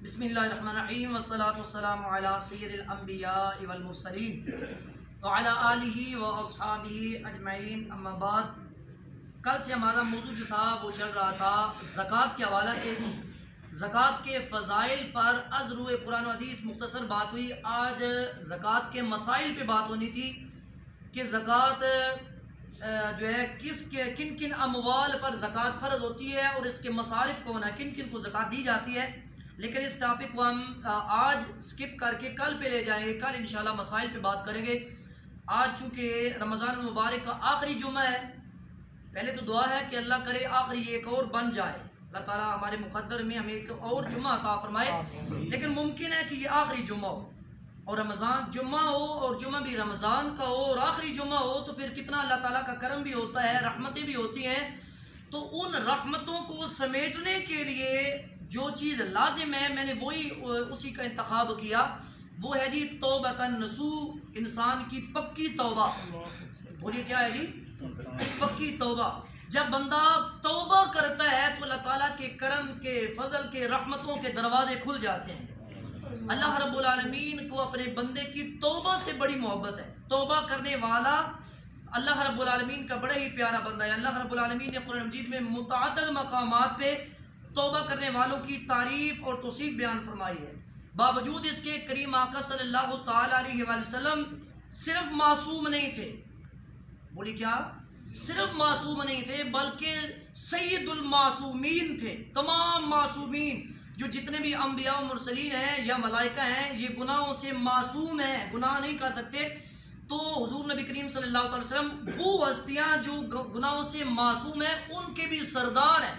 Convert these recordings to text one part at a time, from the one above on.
بسم اللہ الرحمن الرحیم والصلاة والسلام علی سید الانبیاء والمرسلین وعلی آلہ واصحابہ اجمعین، اما بعد۔ کل سے ہمارا موضوع جو تھا وہ چل رہا تھا زکوٰۃ کے حوالہ سے، زکوٰۃ کے فضائل پر از روئے قرآن و حدیث مختصر بات ہوئی۔ آج زکوٰۃ کے مسائل پہ بات ہونی تھی کہ زکوٰۃ جو ہے کن کن اموال پر زکوٰۃ فرض ہوتی ہے اور اس کے مصارف کون ہیں، کن کن کو زکوٰۃ دی جاتی ہے۔ لیکن اس ٹاپک کو ہم آج سکپ کر کے کل پہ لے جائیں گے، کل انشاءاللہ مسائل پہ بات کریں گے۔ آج چونکہ رمضان المبارک کا آخری جمعہ ہے، پہلے تو دعا ہے کہ اللہ کرے آخری ایک اور بن جائے، اللہ تعالیٰ ہمارے مقدر میں ہمیں ایک اور جمعہ عطا فرمائے، لیکن ممکن ہے کہ یہ آخری جمعہ ہو اور رمضان جمعہ ہو اور جمعہ بھی رمضان کا ہو اور آخری جمعہ ہو، تو پھر کتنا اللہ تعالیٰ کا کرم بھی ہوتا ہے، رحمتیں بھی ہوتی ہیں۔ تو ان رحمتوں کو سمیٹنے کے لیے جو چیز لازم ہے، میں نے وہی اسی کا انتخاب کیا، وہ ہے جی توبۃ النصوح، انسان کی پکی توبہ۔ بولیے کیا ہے جی؟ پکی توبہ۔ جب بندہ توبہ کرتا ہے تو اللہ تعالیٰ کے کرم کے، فضل کے، رحمتوں کے دروازے کھل جاتے ہیں۔ اللہ رب العالمین کو اپنے بندے کی توبہ سے بڑی محبت ہے۔ توبہ کرنے والا اللہ رب العالمین کا بڑا ہی پیارا بندہ ہے۔ اللہ رب العالمین نے قرآن مجید میں متعدد مقامات پہ توبہ کرنے والوں کی تعریف اور توصیف بیان فرمائی ہے۔ باوجود اس کے کریم آقا صلی اللہ تعالی علیہ وآلہ وسلم صرف معصوم نہیں تھے۔ بولی کیا؟ صرف معصوم نہیں تھے بلکہ سید المعصومین تھے۔ تمام معصومین جو جتنے بھی انبیاء و مرسلین ہیں یا ملائکہ ہیں، یہ گناہوں سے معصوم ہیں، گناہ نہیں کر سکتے۔ تو حضور نبی کریم صلی اللہ علیہ وسلم وہ ہستیاں جو گناہوں سے معصوم ہیں، ان کے بھی سردار ہیں۔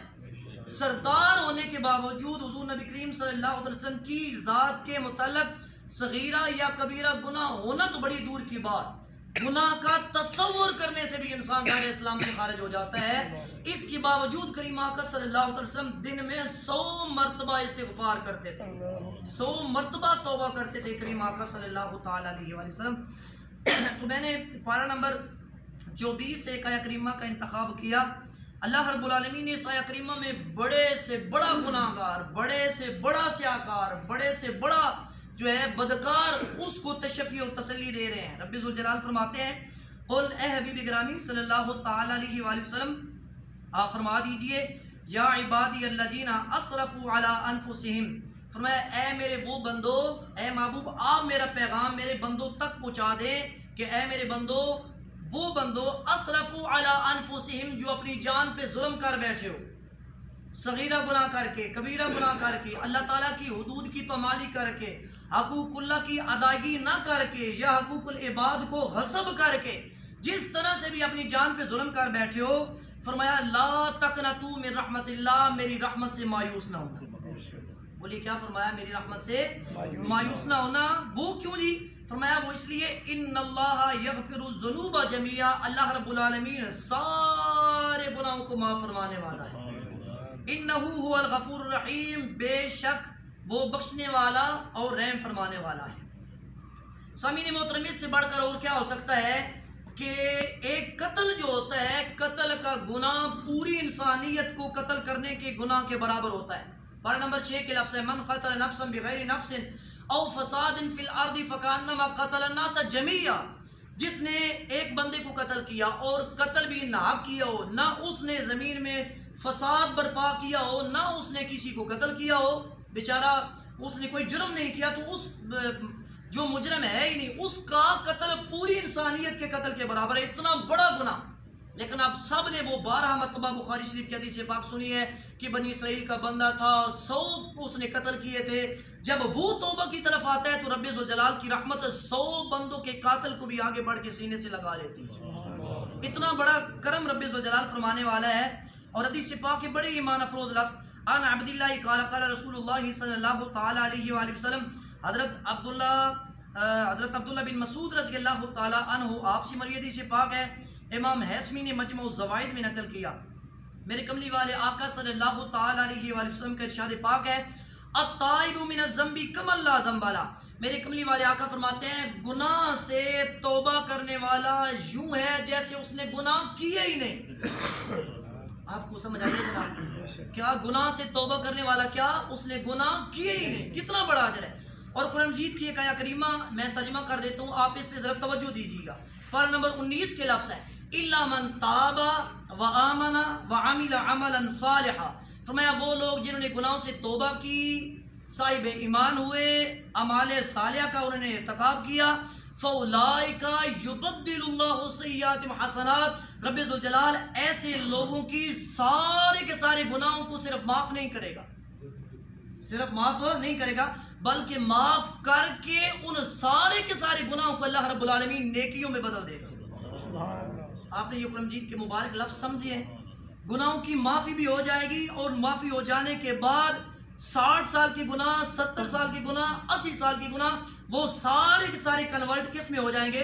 سردار ہونے کے باوجود حضور نبی کریم صلی اللہ علیہ وسلم کی ذات کے متعلق صغیرہ یا کبیرہ گناہ ہونا تو بڑی دور کی بات، گناہ کا تصور کرنے سے بھی انسان دائرہ اسلام سے خارج ہو جاتا ہے۔ اس کے باوجود کریم آقا صلی اللہ علیہ وسلم دن میں 100 مرتبہ استغفار کرتے تھے، 100 مرتبہ توبہ کرتے تھے کریم آقا صلی اللہ تعالی علیہ وآلہ وسلم۔ تو میں نے پارہ نمبر 24 سے ایک آیہ کریمہ کا انتخاب کیا۔ اللہ رب العالمین نے اس آیہ کریمہ میں بڑے سے بڑا گناہگار، بڑے سے بڑا سیاکار، بڑے سے بڑا جو ہے بدکار، اس کو تشفیع اور تسلی دے رہے ہیں۔ رب ذوالجلال فرماتے ہیں، قل اے حبیب گرامی صلی اللہ تعالی علیہ وآلہ وسلم، آپ فرما دیجئے، یا عبادی الذین اسرفوا علی انفسہم، فرمایا اے میرے وہ بندو، اے محبوب آپ میرا پیغام میرے بندوں تک پہنچا دیں کہ اے میرے بندو، وہ بندو اسرفوا علی انفسہم جو اپنی جان پہ ظلم کر بیٹھے ہو، صغیرہ گناہ کر کے، کبیرہ گناہ کر کے، اللہ تعالیٰ کی حدود کی پامالی کر کے، حقوق اللہ کی ادائیگی نہ کر کے یا حقوق العباد کو غصب کر کے، جس طرح سے بھی اپنی جان پہ ظلم کر بیٹھے ہو، فرمایا لا تقنطوا من رحمت اللہ، میری رحمت سے مایوس نہ ہونا۔ بولیے کیا فرمایا؟ میری رحمت سے مایوس نہ ہونا۔ وہ کیوں جی؟ فرمایا وہ اس لیے ان اللہ یغفر الذنوب جميعا، اللہ رب العالمین سارے گناہوں کو معاف فرمانے والا ہے۔ انہ هو الغفور الرحیم، بے شک وہ بخشنے والا اور رحم فرمانے والا ہے۔ سامعین محترم، اس سے بڑھ کر اور کیا ہو سکتا ہے کہ ایک قتل جو ہوتا ہے، قتل کا گناہ پوری انسانیت کو قتل کرنے کے گناہ کے برابر ہوتا ہے۔ پارہ نمبر 6 کے لفظ ہے، من قتل نفسا بغیر نفس او فساد فی الارض فکانما قتل الناس جميعا، جس نے ایک بندے کو قتل کیا اور قتل بھی ناحق کیا ہو، نہ اس نے زمین میں فساد برپا کیا ہو، نہ اس نے کسی کو قتل کیا ہو، بیچارہ اس نے کوئی جرم نہیں کیا، تو اس جو مجرم ہے ہی نہیں، اس کا قتل پوری انسانیت کے قتل کے برابر ہے، اتنا بڑا گناہ۔ لیکن آپ سب نے وہ 12 مرتبہ بخاری شریف کی حدیث پاک سنی ہے کہ بنی اسرائیل کا بندہ تھا، 100 اس نے قتل کیے تھے۔ جب وہ توبہ کی طرف آتا ہے تو رب ذوالجلال کی رحمت 100 بندوں کے قاتل کو بھی آگے بڑھ کے سینے سے لگا لیتی ہے۔ اتنا بڑا کرم رب ذوالجلال فرمانے والا ہے۔ اور حدیث پاک کے بڑے ایمان افروز لفظ، ان عبداللہ قال قال رسول اللہ صلی اللہ تعالی علیہ وآلہ وسلم، حضرت عبداللہ بن مسعود رضی اللہ تعالی عنہ آپ سے مروی حدیث پاک ہے، امام حیثمی نے مجمع الزوائد میں نقل کیا۔ میرے کملی والے آقا صلی اللہ تعالی علیہ وآلہ وسلم کا ارشاد پاک ہے، التائب من الذنب کمن لا ذنب لہ، میرے کملی والے آقا فرماتے ہیں گناہ سے توبہ کرنے والا یوں ہے جیسے اس نے گناہ کیے ہی نہیں۔ آپ کو سمجھ آئیے جناب؟ کیا گناہ سے توبہ کرنے والا کیا اس نے گناہ کیے ہی نہیں، کتنا بڑا اجر ہے۔ اور قرآن مجید کی ایک آیہ کریمہ میں ترجمہ کر دیتا ہوں، آپ اس پہ ذرا توجہ دیجیے گا۔ پارہ نمبر 19 کے لفظ ہے اِلَّا مَن تَابَ وَآمَنَ وَعَمِلَ عَمَلًا صَالِحًا، فرمایا وہ لوگ جنہوں نے گناہوں سے توبہ کی، صاحب ایمان ہوئے، اعمال صالحہ کا انہوں نے ارتکاب کیا، فَأُولَٰئِکَ يُبَدِّلُ اللَّهُ سَیِّئَاتِهِمْ حَسَنَات، رب ذوالجلال ایسے لوگوں کی سارے کے سارے گناہوں کو صرف معاف نہیں کرے گا، صرف معاف نہیں کرے گا بلکہ معاف کر کے ان سارے کے سارے گناہوں کو اللہ رب العالمین نیکیوں میں بدل دے گا۔ آپ نے یہ قرآن مجید کے مبارک لفظ سمجھے ہیں، گناہوں کی معافی بھی ہو جائے گی، اور معافی ہو جانے کے بعد 60 سال کے گناہ، 70 سال کے گناہ، 80 سال کے گناہ، وہ سارے کے سارے کنورٹ کس میں ہو جائیں گے؟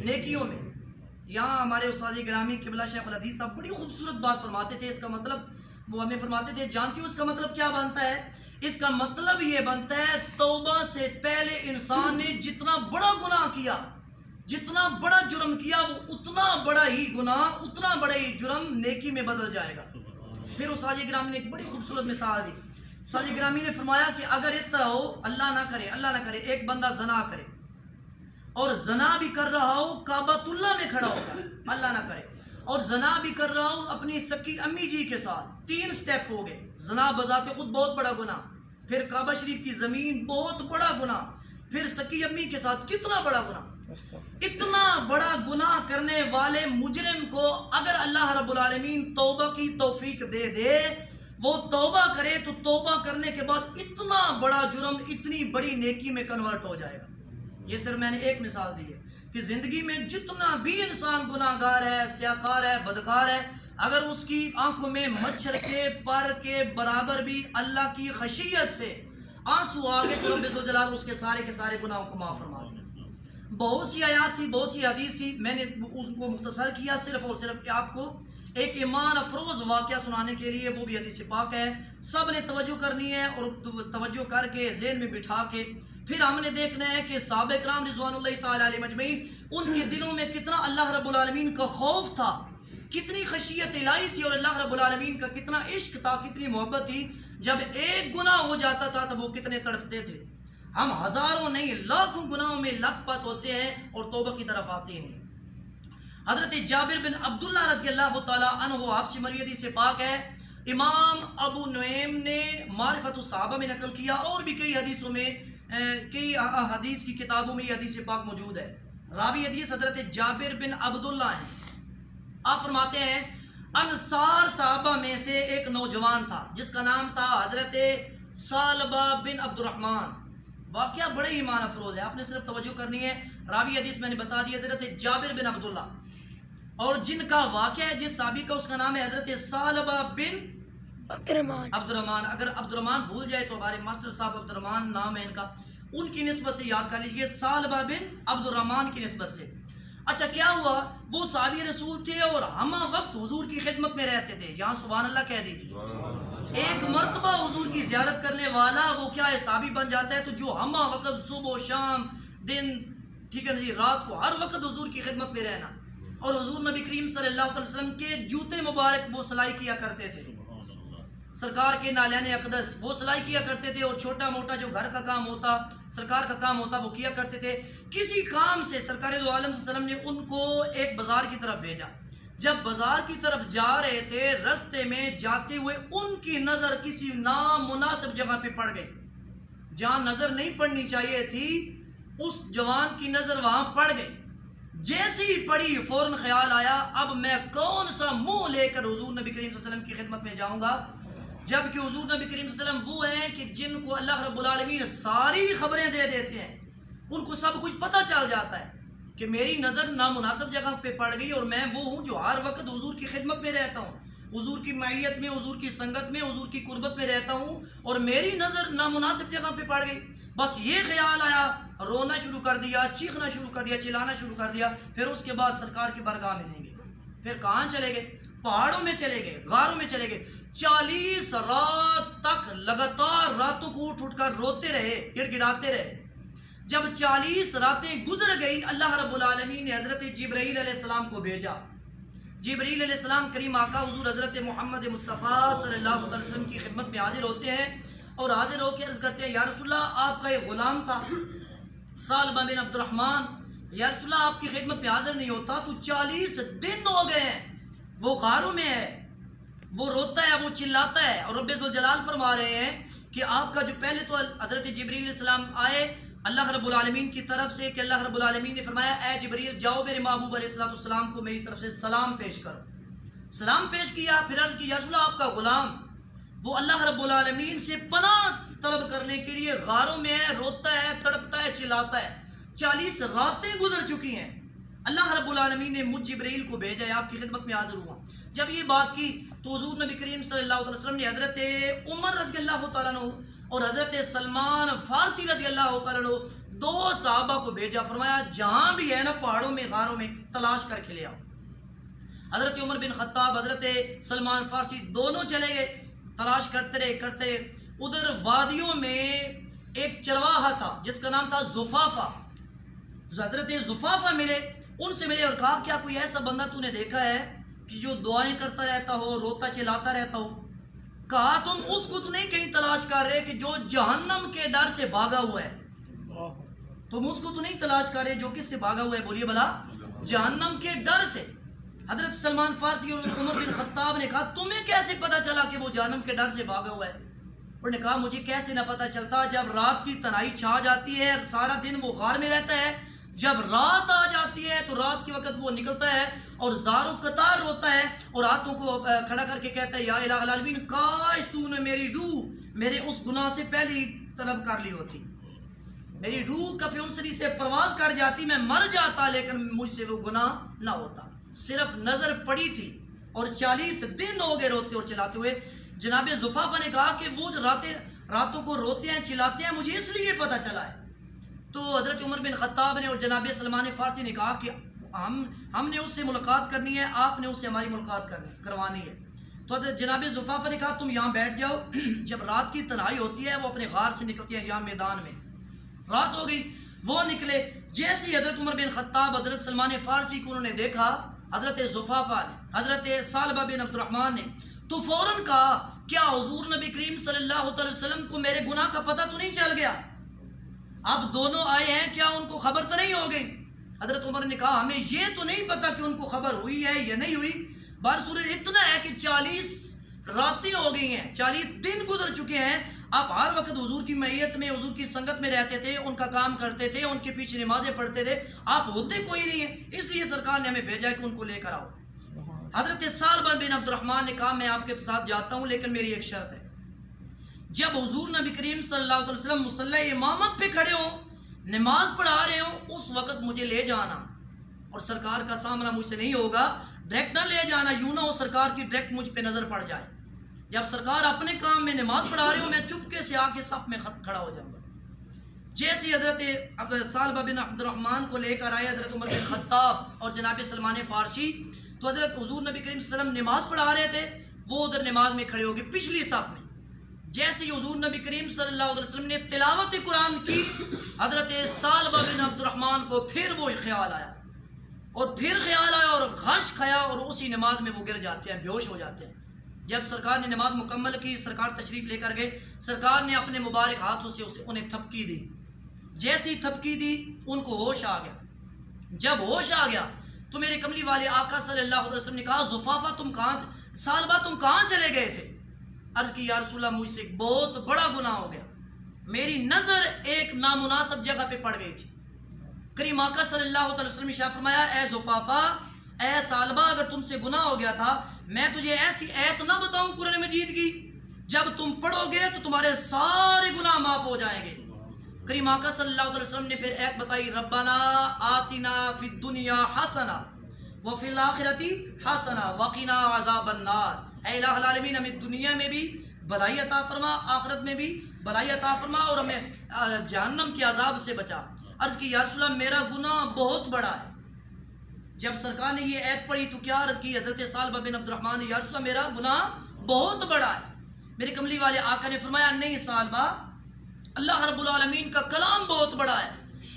نیکیوں میں۔ یہاں ہمارے استاد گرامی قبلہ شیخ الحدیث صاحب بڑی خوبصورت بات فرماتے تھے، اس کا مطلب وہ ہمیں فرماتے تھے، جانتی ہو اس کا مطلب کیا بنتا ہے؟ اس کا مطلب یہ بنتا ہے توبہ سے پہلے انسان نے جتنا بڑا گناہ کیا، جتنا بڑا جرم کیا، وہ اتنا بڑا ہی گناہ، اتنا بڑا ہی جرم نیکی میں بدل جائے گا۔ پھر استاد گرامی نے ایک بڑی خوبصورت مثال دی، استاد گرامی نے فرمایا کہ اگر اس طرح ہو، اللہ نہ کرے ایک بندہ زنا کرے اور زنا بھی کر رہا ہو کعبۃ اللہ میں کھڑا ہوگا، اللہ نہ کرے، اور زنا بھی کر رہا ہو اپنی سکی امی جی کے ساتھ، 3 سٹیپ ہو گئے، زنا بذات خود بہت بڑا گناہ، پھر کعبہ شریف کی زمین بہت بڑا گناہ، پھر سکی امی کے ساتھ کتنا بڑا گناہ۔ اتنا بڑا گناہ کرنے والے مجرم کو اگر اللہ رب العالمین توبہ کی توفیق دے دے، وہ توبہ کرے تو توبہ کرنے کے بعد اتنا بڑا جرم اتنی بڑی نیکی میں کنورٹ ہو جائے گا۔ یہ صرف میں نے ایک مثال دی ہے کہ زندگی میں جتنا بھی انسان گناہ گار ہے، سیاکار ہے، بدکار ہے، اگر اس کی آنکھوں میں مچھر کے پر کے برابر بھی اللہ کی خشیت سے آنسو آگے تو رب ذوالجلال اس کے سارے گناہوں کو معاف فرما دے۔ بہت سی آیات تھی، بہت سی حدیث تھی، میں نے اس کو مختصر کیا صرف اور صرف آپ کو ایک ایمان افروز واقعہ سنانے کے لیے، وہ بھی حدیث پاک ہے، سب نے توجہ کرنی ہے، اور توجہ کر کے ذہن میں بٹھا کے پھر ہم نے دیکھنا ہے کہ صحابہ کرام رضوان اللہ تعالی علیہ مجمعین، ان کے دلوں میں کتنا اللہ رب العالمین کا خوف تھا، کتنی خشیت الہی تھی، اور اللہ رب العالمین کا کتنا عشق تھا، کتنی محبت تھی۔ جب ایک گناہ ہو جاتا تھا تو وہ کتنے تڑپتے تھے۔ ہم ہزاروں نہیں لاکھوں گناہوں میں لت پت ہوتے ہیں اور توبہ کی طرف آتے ہیں۔ حضرت جابر بن عبداللہ رضی اللہ تعالیٰ عنہ، آپ سے مروی حدیث پاک ہے، امام ابو نعیم نے معرفت الصحابہ میں نقل کیا، اور بھی کئی حدیثوں میں، کئی حدیث کی کتابوں میں یہ حدیث پاک موجود ہے۔ راوی حدیث حضرت جابر بن عبداللہ ہیں۔ آپ فرماتے ہیں انصار صحابہ میں سے ایک نوجوان تھا جس کا نام تھا حضرت ثعلبہ بن عبد الرحمن۔ واقعہ بڑے ایمان افروز ہے، آپ نے صرف توجہ کرنی ہے۔ راوی حدیث میں نے بتا دی حضرت جابر بن عبداللہ، اور جن کا واقعہ ہے جس صحابی کا اس کا نام ہے حضرت ثعلبہ بن عبد الرحمن۔ اگر عبد الرحمن بھول جائے تو ہمارے ماسٹر صاحب عبد الرحمن نام ہے ان کا، ان کی نسبت سے یاد کر لیجیے، ثعلبہ بن عبد الرحمن کی نسبت سے۔ اچھا کیا ہوا، وہ صحابی رسول تھے اور ہمہ وقت حضور کی خدمت میں رہتے تھے، یہاں سبحان اللہ کہہ دیجیے۔ ایک مرتبہ حضور کی زیارت کرنے والا وہ کیا ہے، صحابی بن جاتا ہے، تو جو ہمہ وقت صبح و شام دن، ٹھیک ہے جی، رات کو ہر وقت حضور کی خدمت میں رہنا، اور حضور نبی کریم صلی اللہ علیہ وسلم کے جوتے مبارک وہ سلائی کیا کرتے تھے، سرکار کے نالین اقدس وہ سلائی کیا کرتے تھے، اور چھوٹا موٹا جو گھر کا کام ہوتا، سرکار کا کام ہوتا، وہ کیا کرتے تھے۔ کسی کام سے سرکار دو عالم صلی اللہ علیہ وسلم نے ان کو ایک بازار کی طرف بھیجا۔ جب بازار کی طرف جا رہے تھے، رستے میں جاتے ہوئے ان کی نظر کسی نامناسب جگہ پہ پڑ گئی، جہاں نظر نہیں پڑنی چاہیے تھی، اس جوان کی نظر وہاں پڑ گئی۔ جیسی ہی پڑی فوراً خیال آیا، اب میں کون سا منہ لے کر حضور نبی کریم صلی اللہ علیہ وسلم کی خدمت میں جاؤں گا، جبکہ حضور نبی کریم صلی اللہ علیہ وسلم وہ ہیں کہ جن کو اللہ رب العالمین ساری خبریں دے دیتے ہیں، ان کو سب کچھ پتہ چل جاتا ہے کہ میری نظر نامناسب جگہ پہ پڑ گئی، اور میں وہ ہوں جو ہر وقت حضور کی خدمت میں رہتا ہوں، حضور کی معیت میں، حضور کی سنگت میں، حضور کی قربت میں رہتا ہوں، اور میری نظر نامناسب جگہ پہ پڑ گئی۔ بس یہ خیال آیا، رونا شروع کر دیا، چیخنا شروع کر دیا، چلانا شروع کر دیا۔ پھر اس کے بعد سرکار کی بارگاہ میں نہیں گئے، پھر کہاں چلے گئے، پہاڑوں میں چلے گئے، غاروں میں چلے گئے۔ 40 رات تک لگاتار راتوں کو اٹھ کر روتے رہے، گڑ گڑاتے رہے۔ جب 40 راتیں گزر گئی، اللہ رب العالمین نے حضرت جبرائیل علیہ السلام کو بھیجا۔ جبریل علیہ السلام کریم آقا حضور حضرت محمد مصطفیٰ صلی اللہ علیہ وسلم کی خدمت میں حاضر ہوتے ہیں اور حاضر ہو کے عرض کرتے ہیں یا رسول اللہ آپ کا ایک غلام تھا ثعلبہ بن عبد الرحمن، یا رسول اللہ آپ کی خدمت میں حاضر نہیں ہوتا تو 40 دن ہو گئے ہیں، وہ غاروں میں ہے، وہ روتا ہے، وہ چلاتا ہے، اور رب ذوالجلال فرما رہے ہیں کہ آپ کا جو پہلے تو حضرت جبریل علیہ السلام آئے اللہ رب العالمین کی طرف سے کہ اللہ رب العالمین نے فرمایا اے جبریل جاؤ میرے محبوب علیہ السلام کو میری طرف سے سلام پیش کرو، سلام پیش کیا، پھر عرض کی یا رسول اللہ آپ کا غلام وہ اللہ رب العالمین سے پناہ طلب کرنے کے لیے غاروں میں ہے، روتا ہے، تڑپتا ہے، چلاتا ہے، 40 راتیں گزر چکی ہیں، اللہ رب العالمین نے مجھ جبریل کو بھیجا ہے، آپ کی خدمت میں حاضر ہوا۔ جب یہ بات کی تو حضور نبی کریم صلی اللہ علیہ وسلم نے حضرت عمر رضی اللہ تعالیٰ عنہ اور حضرت سلمان فارسی رضی اللہ تعالیٰ عنہ 2 صحابہ کو بھیجا، فرمایا جہاں بھی ہے نا پہاڑوں میں غاروں میں تلاش کر کے لے آؤ۔ حضرت عمر بن خطاب حضرت سلمان فارسی دونوں چلے گئے، تلاش کرتے رہے۔ ادھر وادیوں میں ایک چرواہا تھا جس کا نام تھا زفافہ، حضرت زفافہ ملے، ان سے ملے اور کہا کیا کوئی ایسا بندہ تو نے دیکھا ہے کہ جو دعائیں کرتا رہتا ہو، روتا چلاتا رہتا ہو؟ کہا تم اس کو تو نہیں کہیں تلاش کر رہے کہ جو جہنم کے ڈر سے بھاگا ہوا ہے؟ تم اس کو تو نہیں تلاش کر رہے جو کس سے بھاگا ہوا ہے؟ بولیے بلا، جہنم کے ڈر سے۔ حضرت سلمان فارسی اور عمر بن خطاب نے کہا تمہیں کیسے پتا چلا کہ وہ جہنم کے ڈر سے بھاگا ہوا ہے؟ انہوں نے کہا مجھے کیسے نہ پتا چلتا، جب رات کی تنہائی چھا جاتی ہے، سارا دن وہ غار میں رہتا ہے، جب رات آ جاتی ہے تو رات کے وقت وہ نکلتا ہے اور زار و قطار روتا ہے اور ہاتھوں کو کھڑا کر کے کہتا ہے یا الہ العالمین کاش تو نے میری روح میرے اس گناہ سے پہلے ہی طلب کر لی ہوتی، میری روح کفِ انصری سے پرواز کر جاتی، میں مر جاتا لیکن مجھ سے وہ گناہ نہ ہوتا، صرف نظر پڑی تھی۔ اور 40 دن ہو گئے روتے اور چلاتے ہوئے۔ جناب زفافہ نے کہا کہ وہ راتوں کو روتے ہیں چلاتے ہیں مجھے اس لیے پتا چلا ہے۔ تو حضرت عمر بن خطاب نے اور جناب سلمان فارسی نے کہا کہ ہم نے اس سے ملاقات کرنی ہے، آپ نے اس سے ہماری ملاقات کروانی ہے۔ تو حضرت جناب زفافہ نے کہا تم یہاں بیٹھ جاؤ، جب رات کی تنہائی ہوتی ہے وہ اپنے غار سے نکلتے ہیں یہاں میدان میں۔ رات ہو گئی، وہ نکلے، جیسے ہی حضرت عمر بن خطاب حضرت سلمان فارسی کو انہوں نے دیکھا، حضرت زفافہ نے، حضرت ثعلبہ بن عبد الرحمن نے، تو فوراً کہا کیا حضور نبی کریم صلی اللہ علیہ وسلم کو میرے گناہ کا پتہ تو نہیں چل گیا؟ اب دونوں آئے ہیں، کیا ان کو خبر تو نہیں ہو گئی؟ حضرت عمر نے کہا ہمیں یہ تو نہیں پتا کہ ان کو خبر ہوئی ہے یا نہیں ہوئی، بارسورج اتنا ہے کہ 40 راتیں ہو گئی ہیں، 40 دن گزر چکے ہیں، آپ ہر وقت حضور کی معیت میں، حضور کی سنگت میں رہتے تھے، ان کا کام کرتے تھے، ان کے پیچھے نمازیں پڑھتے تھے، آپ ہوتے کوئی نہیں ہیں، اس لیے سرکار نے ہمیں بھیجا ہے کہ ان کو لے کر آؤ۔ حضرت ثعلبہ بن عبد الرحمن نے کہا میں آپ کے ساتھ جاتا ہوں لیکن میری ایک شرط ہے، جب حضور نبی کریم صلی اللہ علیہ وسلم مصلی امامت پہ کھڑے ہوں، نماز پڑھا رہے ہوں، اس وقت مجھے لے جانا، اور سرکار کا سامنا مجھ سے نہیں ہوگا، ڈائریکٹ نہ لے جانا، یوں نہ ہو سرکار کی ڈائریکٹ مجھ پہ نظر پڑ جائے۔ جب سرکار اپنے کام میں نماز پڑھا رہے ہوں میں چپکے سے آ کے صف میں کھڑا ہو جاؤں گا۔ جیسے حضرت ثعلبہ بن عبد الرحمن کو لے کر آئے حضرت عمر بن خطاب اور جناب سلمان فارسی، تو حضرت حضور نبی کریم صلی اللہ علیہ وسلم نماز پڑھا رہے تھے، وہ ادھر نماز میں کھڑے ہو گئے پچھلی صف میں۔ جیسے ہی حضور نبی کریم صلی اللہ علیہ وسلم نے تلاوت قرآن کی، حضرت ثعلبہ بن عبد الرحمن کو پھر وہ خیال آیا اور غش کھایا اور اسی نماز میں وہ گر جاتے ہیں، بے ہوش ہو جاتے ہیں۔ جب سرکار نے نماز مکمل کی، سرکار تشریف لے کر گئے، سرکار نے اپنے مبارک ہاتھوں سے انہیں تھپکی دی، جیسی تھپکی دی ان کو ہوش آ گیا۔ جب ہوش آ گیا تو میرے کملی والے آقا صلی اللہ علیہ وسلم نے کہا زفافہ ثعلبہ تم کہاں چلے گئے تھے؟ عرض کی یا رسول اللہ مجھ سے ایک بہت بڑا گناہ ہو گیا، میری نظر ایک نامناسب جگہ پہ پڑ گئی تھی۔ کریم آقا صلی اللہ علیہ وسلم نے ارشاد فرمایا اے زفافہ، اے ثعلبہ، اگر تم سے گناہ ہو گیا تھا میں تجھے ایسی ایت نہ بتاؤں قرآن مجید کی، جب تم پڑھو گے تو تمہارے سارے گناہ معاف ہو جائیں گے۔ کریم آقا صلی اللہ علیہ وسلم نے پھر ایت بتائی ربنا آتنا فی الدنیا حسنہ وفی الآخرۃ حسنہ وقنا عذاب النار، اے الہ العالمین ہمیں دنیا میں بھی بھلائی عطا فرما، آخرت میں بھی بھلائی عطا فرما، اور ہمیں جہنم کے عذاب سے بچا۔ عرض کی یا رسول اللہ میرا گناہ بہت بڑا ہے۔ جب سرکار نے یہ ایت پڑھی تو کیا عرض کی حضرت ثعلبہ بن عبد الرحمن نے، یا رسول اللہ میرا گناہ بہت بڑا ہے۔ میرے کملی والے آقا نے فرمایا نہیں ثعلبہ، اللہ رب العالمین کا کلام بہت بڑا ہے،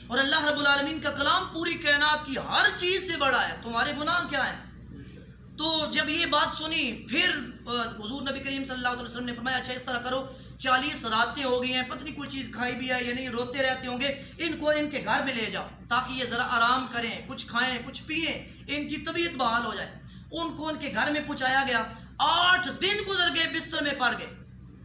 اور اللہ رب العالمین کا کلام پوری کائنات کی ہر چیز سے بڑا ہے، تمہارے گناہ کیا ہیں؟ تو جب یہ بات سنی پھر حضور نبی کریم صلی اللہ علیہ وسلم نے فرمایا اچھا اس طرح کرو 40 راتیں ہو گئی ہیں پتہ نہیں کوئی چیز کھائی بھی ہے یا نہیں روتے رہتے ہوں گے ان کو ان کے گھر میں لے جاؤ تاکہ یہ ذرا آرام کریں کچھ کھائیں کچھ پئیں ان کی طبیعت بحال ہو جائے ان کو ان کے گھر میں پہنچایا گیا 8 دن گزر گئے بستر میں پڑ گئے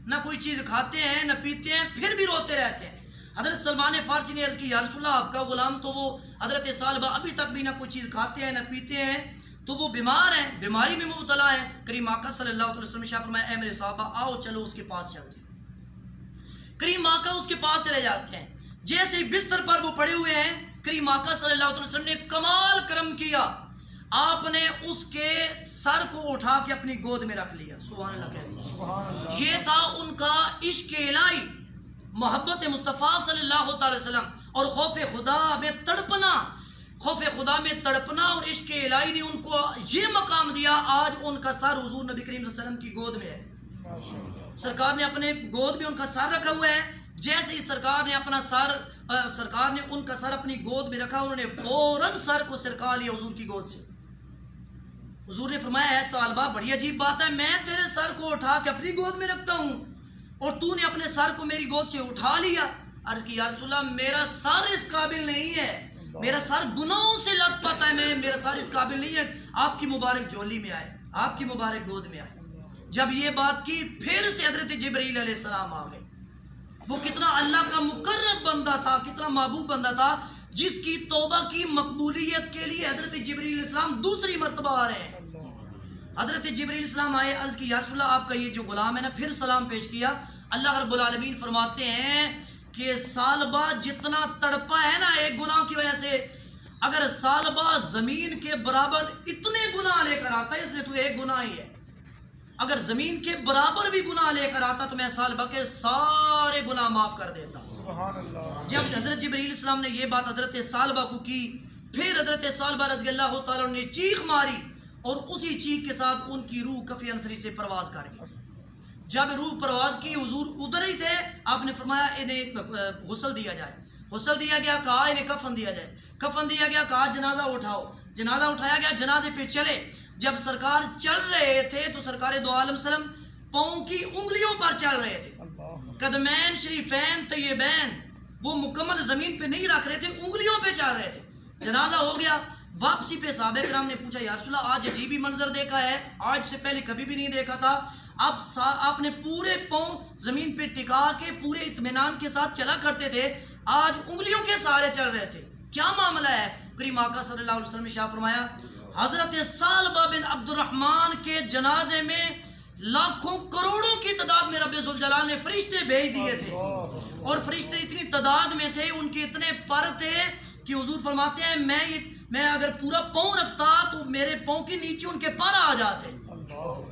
نہ کوئی چیز کھاتے ہیں نہ پیتے ہیں پھر بھی روتے رہتے ہیں حضرت سلمان فارسی نے عرض کی یا رسول اللہ آپ کا غلام تو وہ حضرت ثعلبہ ابھی تک بھی نہ کوئی چیز کھاتے ہیں نہ پیتے ہیں تو وہ بیمار ہیں بیماری میں مبتلا ہے کریم آقا صلی اللہ علیہ وسلم نے شاہ فرمایا اے میرے صحابہ آؤ چلو اس کے پاس چلتے ہیں کریم آقا اس کے پاس چلے جاتے ہیں جیسے ہی بستر پر وہ پڑے ہوئے ہیں کریم آقا صلی اللہ علیہ وسلم نے کمال کرم کیا آپ نے اس کے سر کو اٹھا کے اپنی گود میں رکھ لیا سبحان اللہ کہہ دیا یہ تھا ان کا عشق الہی محبت مصطفیٰ صلی اللہ علیہ وسلم اور خوف خدا میں تڑپنا اور عشق الہی نے ان کو یہ مقام دیا آج ان کا سر حضور نبی کریم صلی اللہ علیہ وسلم کی گود میں ہے سرکار نے اپنے گود میں ان کا سر رکھا ہوا ہے جیسے ہی سرکار نے ان کا سر اپنی گود میں رکھا انہوں نے فوراً سر کو سرکا لیا حضور کی گود سے حضور نے فرمایا اے ثعلبہ بڑی عجیب بات ہے میں تیرے سر کو اٹھا کے اپنی گود میں رکھتا ہوں اور تو نے اپنے سر کو میری گود سے اٹھا لیا عرض کی یا رسول اللہ میرا سر اس قابل نہیں ہے میرا سر گناہوں سے لت پاتا ہے میرا سر اس قابل نہیں ہے آپ کی مبارک جھولی میں آئے آپ کی مبارک گود میں آئے جب یہ بات کی پھر سے حضرت جبرائیل علیہ السلام آ گئے وہ کتنا اللہ کا مقرب بندہ تھا کتنا محبوب بندہ تھا جس کی توبہ کی مقبولیت کے لیے حضرت جبرائیل علیہ السلام دوسری مرتبہ آ رہے ہیں حضرت جبرائیل علیہ السلام آئے عرض کی یا رسول اللہ آپ کا یہ جو غلام ہے نا پھر سلام پیش کیا اللہ رب العالمین فرماتے ہیں کہ ثعلبہ جتنا تڑپا ہے نا ایک گناہ کی وجہ سے اگر ثعلبہ زمین کے برابر اتنے گناہ لے کر آتا ہے اس لیے تو ایک گناہ ہی ہے اگر زمین کے برابر بھی گناہ لے کر آتا تو میں ثعلبہ کے سارے گناہ معاف کر دیتا سبحان اللہ جب حضرت جبرائیل علیہ السلام نے یہ بات حضرت ثعلبہ کو کی پھر حضرت ثعلبہ رضی اللہ تعالیٰ نے چیخ ماری اور اسی چیخ کے ساتھ ان کی روح کفِ انصری سے پرواز کر گئی جب روح پرواز کی حضور ادھر ہی تھے آپ نے فرمایا انہیں غسل دیا جائے غسل دیا گیا کہا انہیں کفن دیا جائے کفن دیا گیا کہا جنازہ اٹھاؤ جنازہ اٹھایا گیا جنازے پہ چلے جب سرکار چل رہے تھے تو سرکار دو عالم سلم پاؤں کی انگلیوں پر چل رہے تھے قدمین شریفین طیبین وہ مکمل زمین پہ نہیں رکھ رہے تھے انگلیوں پہ چل رہے تھے جنازہ ہو گیا واپسی پہ صحابہ کرام نے پوچھا یا رسول اللہ آج عجیب ہی منظر دیکھا ہے آج سے پہلے کبھی بھی نہیں دیکھا تھا اب آپ نے پورے پاؤں زمین پہ ٹکا کے پورے اطمینان کے ساتھ چلا کرتے تھے آج انگلیوں کے سہارے چل رہے تھے کیا معاملہ ہے کریم آقا صلی اللہ علیہ وسلم نے شاہ فرمایا حضرت ثعلبہ بن عبد الرحمن کے جنازے میں لاکھوں کروڑوں کی تعداد میں رب ذوالجلال نے فرشتے بھیج دیے تھے اور فرشتے اتنی تعداد میں تھے ان کے اتنے پر تھے کہ حضور فرماتے ہیں میں اگر پورا پاؤں رکھتا تو میرے پاؤں کے نیچے ان کے پر آ جاتے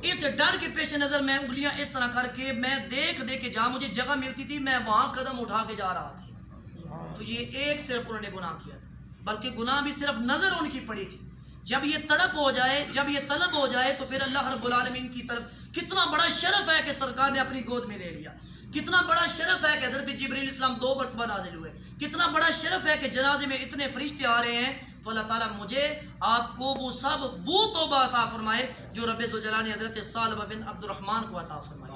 اس ڈر کے پیش نظر میں انگلیاں اس طرح کر کے میں دیکھ کے جہاں مجھے جگہ ملتی تھی میں وہاں قدم اٹھا کے جا رہا تھا تو یہ ایک صرف انہوں نے گناہ کیا تھا بلکہ گناہ بھی صرف نظر ان کی پڑی تھی جب یہ تڑپ ہو جائے جب یہ طلب ہو جائے تو پھر اللہ رب العالمین کی طرف کتنا بڑا شرف ہے کہ سرکار نے اپنی گود میں لے لیا کتنا بڑا شرف ہے کہ حضرت جبرائیل علیہ السلام 2 مرتبہ نازل ہوئے کتنا بڑا شرف ہے کہ جنازے میں اتنے فرشتے آ رہے ہیں تو اللہ تعالیٰ مجھے آپ کو وہ توبہ عطا فرمائے جو رب ذوالجلال نے حضرت ثعلبہ بن عبد الرحمن کو عطا فرمائے